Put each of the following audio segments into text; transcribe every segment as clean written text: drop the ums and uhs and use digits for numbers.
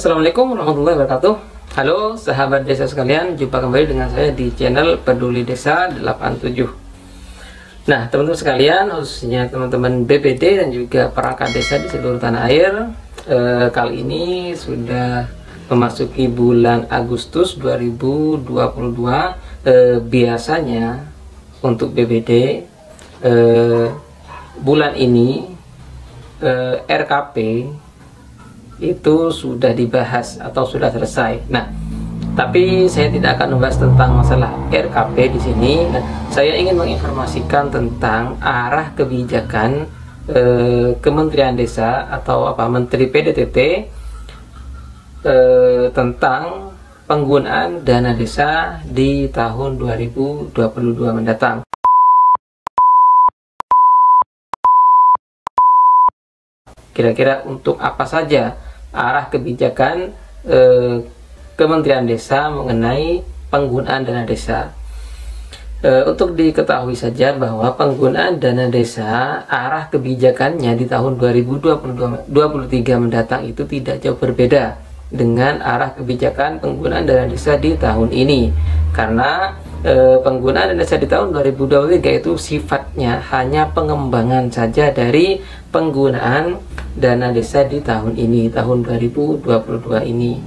Assalamualaikum warahmatullahi wabarakatuh. Halo sahabat desa sekalian, jumpa kembali dengan saya di channel Peduli Desa 87. Nah teman-teman sekalian, khususnya teman-teman BPD dan juga perangkat desa di seluruh tanah air, kali ini sudah memasuki bulan Agustus 2022. Biasanya untuk BPD bulan ini RKP itu sudah dibahas atau sudah selesai. Nah, tapi saya tidak akan membahas tentang masalah RKP di sini. Nah, saya ingin menginformasikan tentang arah kebijakan Kementerian Desa atau Menteri PDTT tentang penggunaan dana desa di tahun 2022 mendatang. Kira-kira untuk apa saja arah kebijakan Kementerian Desa mengenai penggunaan dana desa. Untuk diketahui saja bahwa penggunaan dana desa, arah kebijakannya di tahun 2023 mendatang itu tidak jauh berbeda dengan arah kebijakan penggunaan dana desa di tahun ini. Karena penggunaan dana desa di tahun 2023 itu sifatnya hanya pengembangan saja dari penggunaan dana desa di tahun ini, tahun 2022 ini.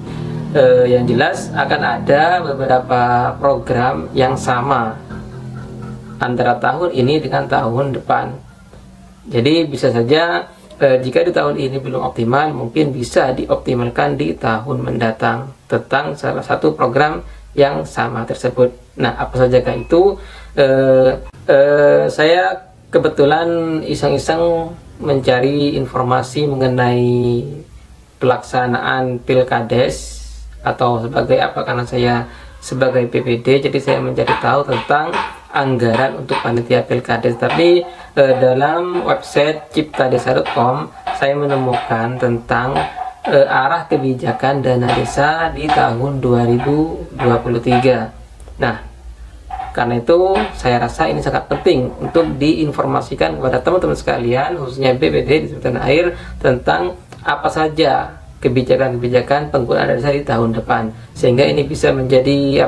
Yang jelas akan ada beberapa program yang sama antara tahun ini dengan tahun depan. Jadi bisa saja jika di tahun ini belum optimal, mungkin bisa dioptimalkan di tahun mendatang tentang salah satu program yang sama tersebut. Nah, apa sajakah itu? Saya kebetulan iseng-iseng mencari informasi mengenai pelaksanaan Pilkades atau sebagai apa, karena saya sebagai PPD, jadi saya mencari tahu tentang anggaran untuk panitia Pilkades. Tapi dalam website ciptadesa.com saya menemukan tentang arah kebijakan dana desa di tahun 2023. Nah, karena itu saya rasa ini sangat penting untuk diinformasikan kepada teman-teman sekalian, khususnya BPD di seluruh tanah air, tentang apa saja kebijakan-kebijakan penggunaan dana desa di tahun depan, sehingga ini bisa menjadi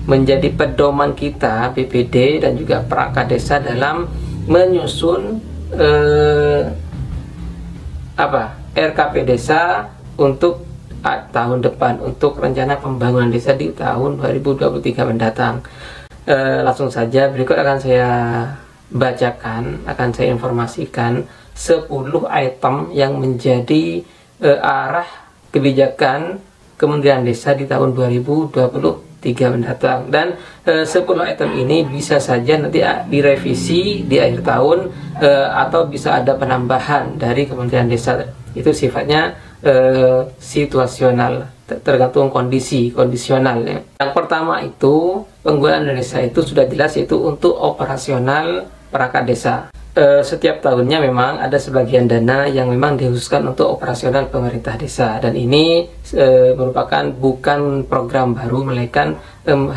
menjadi pedoman kita BPD dan juga perangkat desa dalam menyusun RKP desa untuk tahun depan, untuk rencana pembangunan desa di tahun 2023 mendatang. Langsung saja, berikut akan saya bacakan, akan saya informasikan 10 item yang menjadi arah kebijakan Kementerian Desa di tahun 2023 mendatang. Dan 10 item ini bisa saja nanti direvisi di akhir tahun, atau bisa ada penambahan dari Kementerian Desa. Itu sifatnya situasional, tergantung kondisional ya. Yang pertama itu penggunaan dana desa itu sudah jelas, yaitu untuk operasional perangkat desa. Setiap tahunnya memang ada sebagian dana yang memang dikhususkan untuk operasional pemerintah desa, dan ini merupakan bukan program baru, melainkan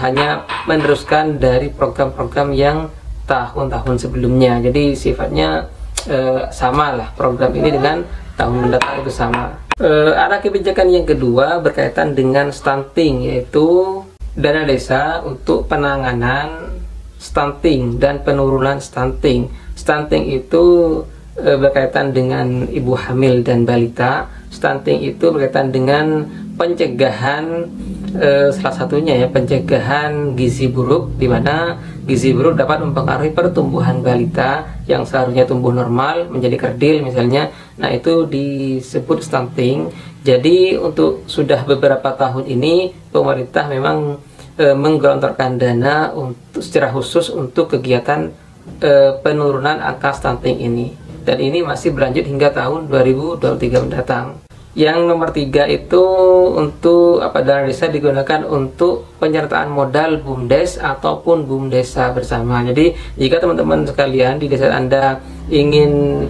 hanya meneruskan dari program-program yang tahun-tahun sebelumnya. Jadi sifatnya sama lah program ini dengan tahun mendatang itu sama. Arah kebijakan yang kedua berkaitan dengan stunting, yaitu dana desa untuk penanganan stunting dan penurunan stunting. Stunting itu berkaitan dengan ibu hamil dan balita. Stunting itu berkaitan dengan pencegahan, salah satunya ya, pencegahan gizi buruk, di mana gizi buruk dapat mempengaruhi pertumbuhan balita yang seharusnya tumbuh normal menjadi kerdil misalnya. Nah, itu disebut stunting. Jadi untuk sudah beberapa tahun ini pemerintah memang menggelontorkan dana untuk secara khusus untuk kegiatan penurunan angka stunting ini, dan ini masih berlanjut hingga tahun 2023 mendatang. Yang nomor 3 itu untuk dana desa digunakan untuk penyertaan modal BUMDes ataupun BUMDesa bersama. Jadi jika teman-teman sekalian di desa Anda ingin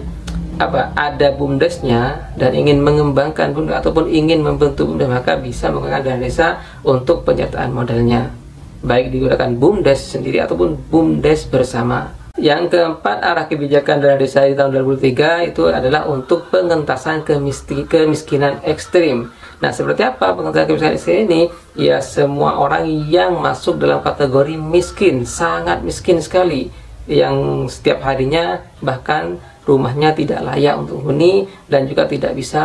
ada BUMDesnya dan ingin mengembangkan BUMDes ataupun ingin membentuk BUMDes, maka bisa menggunakan dana desa untuk penyertaan modalnya, baik digunakan BUMDes sendiri ataupun BUMDes bersama. Yang keempat, arah kebijakan dana desa di tahun 2023 itu adalah untuk pengentasan kemiskinan ekstrim. Nah, seperti apa pengertian kemiskinan ekstrim ini? Ya, semua orang yang masuk dalam kategori miskin, sangat miskin sekali, yang setiap harinya bahkan rumahnya tidak layak untuk huni dan juga tidak bisa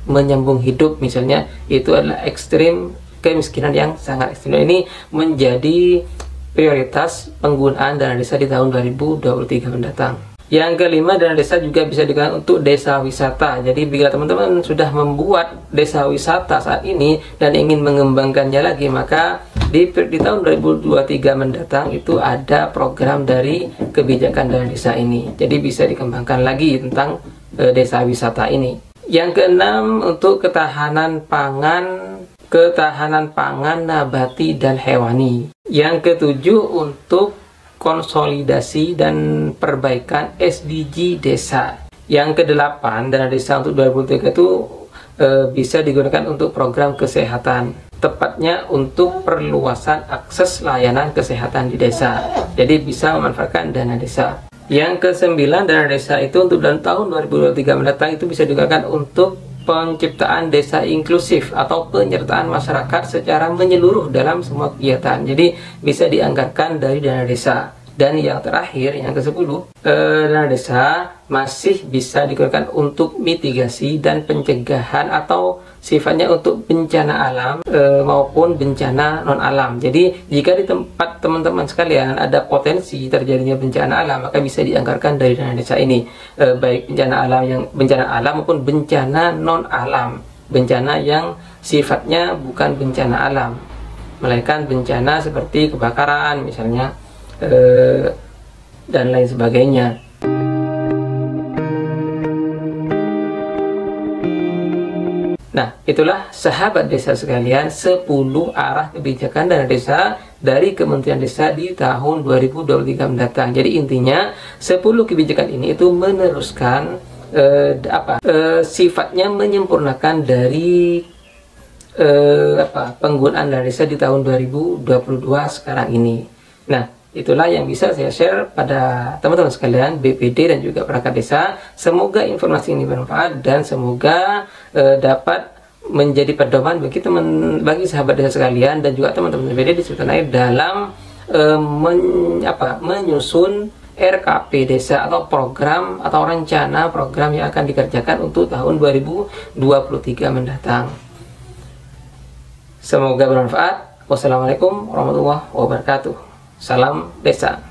menyambung hidup misalnya, itu adalah ekstrim kemiskinan yang sangat ekstrim. Ini menjadi prioritas penggunaan dana desa di tahun 2023 mendatang. Yang kelima, dana desa juga bisa digunakan untuk desa wisata. Jadi bila teman-teman sudah membuat desa wisata saat ini dan ingin mengembangkannya lagi, maka di tahun 2023 mendatang itu ada program dari kebijakan dana desa ini. Jadi bisa dikembangkan lagi tentang desa wisata ini. Yang keenam, untuk ketahanan pangan nabati dan hewani. Yang ketujuh, untuk konsolidasi dan perbaikan SDG desa. Yang kedelapan, dana desa untuk 2023 itu bisa digunakan untuk program kesehatan, tepatnya untuk perluasan akses layanan kesehatan di desa. Jadi bisa memanfaatkan dana desa. Yang kesembilan, dana desa itu untuk dalam tahun 2023 mendatang itu bisa digunakan untuk penciptaan desa inklusif atau penyertaan masyarakat secara menyeluruh dalam semua kegiatan. Jadi bisa dianggarkan dari dana desa. Dan yang terakhir, yang ke-10, dana desa masih bisa digunakan untuk mitigasi dan pencegahan atau sifatnya untuk bencana alam maupun bencana non alam. Jadi jika di tempat teman-teman sekalian ada potensi terjadinya bencana alam, maka bisa dianggarkan dari dana desa ini, baik bencana alam maupun bencana non alam, bencana yang sifatnya bukan bencana alam melainkan bencana seperti kebakaran misalnya, dan lain sebagainya. Nah, itulah sahabat desa sekalian 10 arah kebijakan dana desa dari Kementerian Desa di tahun 2023 mendatang. Jadi intinya 10 kebijakan ini itu meneruskan sifatnya menyempurnakan dari penggunaan dana desa di tahun 2022 sekarang ini. Nah, itulah yang bisa saya share pada teman-teman sekalian BPD dan juga perangkat desa. Semoga informasi ini bermanfaat dan semoga dapat menjadi pedoman bagi sahabat desa sekalian dan juga teman-teman BPD di sekitar air dalam menyusun RKP desa atau program atau rencana program yang akan dikerjakan untuk tahun 2023 mendatang. Semoga bermanfaat. Wassalamualaikum warahmatullahi wabarakatuh. Salam desa.